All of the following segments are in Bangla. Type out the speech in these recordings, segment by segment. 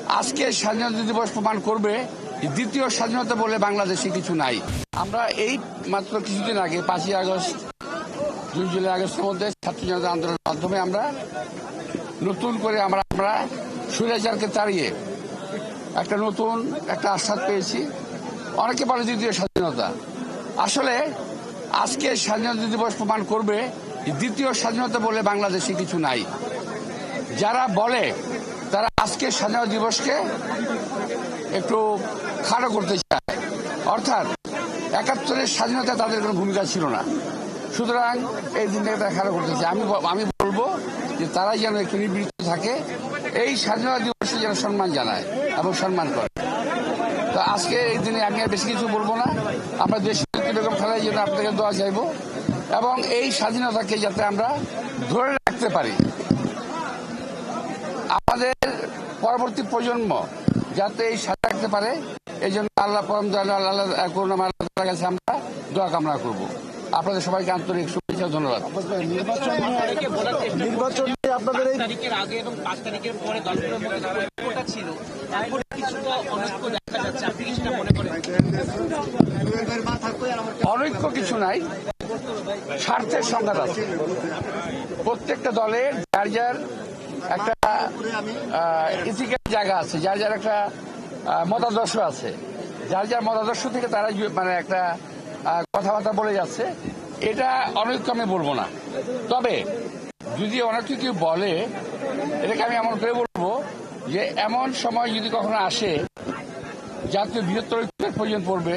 আজকে স্বাধীনতা দিবস প্রমাণ করবে দ্বিতীয় স্বাধীনতা বলে বাংলাদেশে কিছু নাই। আমরা এই মাত্র কিছুদিন আগে 5ই আগস্ট, জুন, জুলাই, আগস্টের মধ্যে ছাত্র জনতা আন্দোলনের মাধ্যমে আমরা নতুন করে আমরা স্বৈরাচারকে তাড়িয়ে নতুন একটা আশ্বাস পেয়েছি। অনেকে বলে দ্বিতীয় স্বাধীনতা। আসলে আজকে স্বাধীনতা দিবস প্রমাণ করবে দ্বিতীয় স্বাধীনতা বলে বাংলাদেশে কিছু নাই। যারা বলে তারা আজকে স্বাধীনতা দিবসকে একটু খাটো করতে চায়, অর্থাৎ 71-এর স্বাধীনতা তাদের কোনো ভূমিকা ছিল না, সুতরাং এই দিনটাকে তারা খাটো করতে চায়। আমি বলবো যে তারাই যেন একটু নিবৃত্ত থাকে, এই স্বাধীনতা দিবসে যেন সম্মান জানায় এবং সম্মান করে। তো আজকে এই দিনে আমি আর বেশি কিছু বলবো না। আমরা দেশের বেগম খালেদা জিয়ার জন্য আপনাদের দোয়া চাইব এবং এই স্বাধীনতাকে যাতে আমরা ধরে রাখতে পারি, আমাদের পরবর্তী প্রজন্ম যাতে এই স্বাধীনতা রাখতে পারে, এই জন্য আল্লাহ পরম দয়ালু আল্লাহ করুণার কাছে আমরা দোয়া কামনা করব। আপনাদের সবাইকে আন্তরিক শুভেচ্ছা, ধন্যবাদ। নির্বাচন আপনাদের এই আগে এবং 5 তারিখের পরে দলগুলোর মধ্যে ছিল, এখন কিছুটা অনৈক্য দেখা যাচ্ছে, আপনি সেটা মনে করেন? অনৈক্য কিছু নাই, স্বার্থের সংঘাত আছে। প্রত্যেকটা দলের যার যার একটা ইথিক্যাল জায়গা আছে, যার যার একটা মতাদর্শ আছে, যার যার মতাদর্শ থেকে তারা একটা কথাবার্তা বলে যাচ্ছে। এটা অনৈক্য আমি বলবো না, তবে যদি অনেক কেউ বলে, এটাকে আমি এমন করে বলবো যে এমন সময় যদি কখনো আসে জাতীয় বৃহত্তর ঐক্যের প্রয়োজন পড়বে,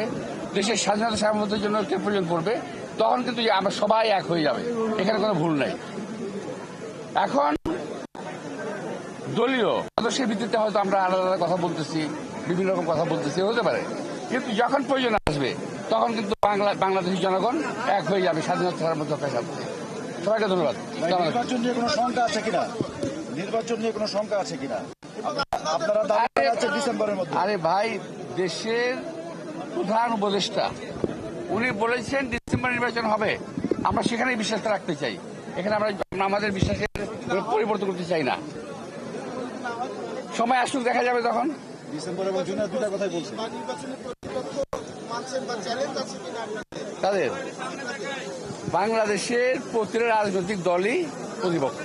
দেশের স্বাধীনতা সার্বভৌমত্বের জন্য ঐক্যের প্রয়োজন পড়বে, তখন কিন্তু আমরা সবাই এক হয়ে যাবে, এখানে কোনো ভুল নাই। এখন দলীয় আদর্শের ভিত্তিতে হয়তো আমরা আলাদা আলাদা কথা বলতেছি, বিভিন্ন রকম কথা বলতেছি, হতে পারে, কিন্তু যখন প্রয়োজন আসবে তখন কিন্তু বাংলাদেশের জনগণ এক হয়ে যাবে স্বাধীনতা সার্বভৌমত্বের সাথে। সবাইকে ধন্যবাদ। নির্বাচন নিয়ে কোনো শঙ্কা আছে কিনা? নির্বাচন নিয়ে কোনো শঙ্কা আছে কিনা? আপনারা দাঁড়িয়ে আছেন ডিসেম্বরের মধ্যে। আরে ভাই, দেশের প্রধান উপদেষ্টা উনি বলেছেন ডিসেম্বর নির্বাচন হবে, আমরা সেখানেই বিশ্বাস রাখতে চাই। এখানে আমরা আমাদের বিশ্বাসের পরিবর্তন করতে চাই না। সময় আসুক, দেখা যাবে তখন। ডিসেম্বরের জন্য দুটা কথাই বলছি। তাদের বাংলাদেশের প্রতিটা রাজনৈতিক দলই প্রতিপক্ষ।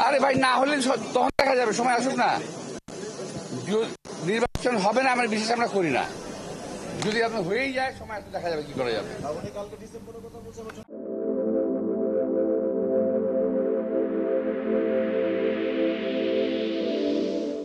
আরে ভাই, না হলে তখন দেখা যাবে, সময় আসুক না। নির্বাচন হবে না আমার বিশ্বাস আমরা করি না। যদি আপনার হয়েই যায়, সময় আসলে দেখা যাবে কি করা যাবে।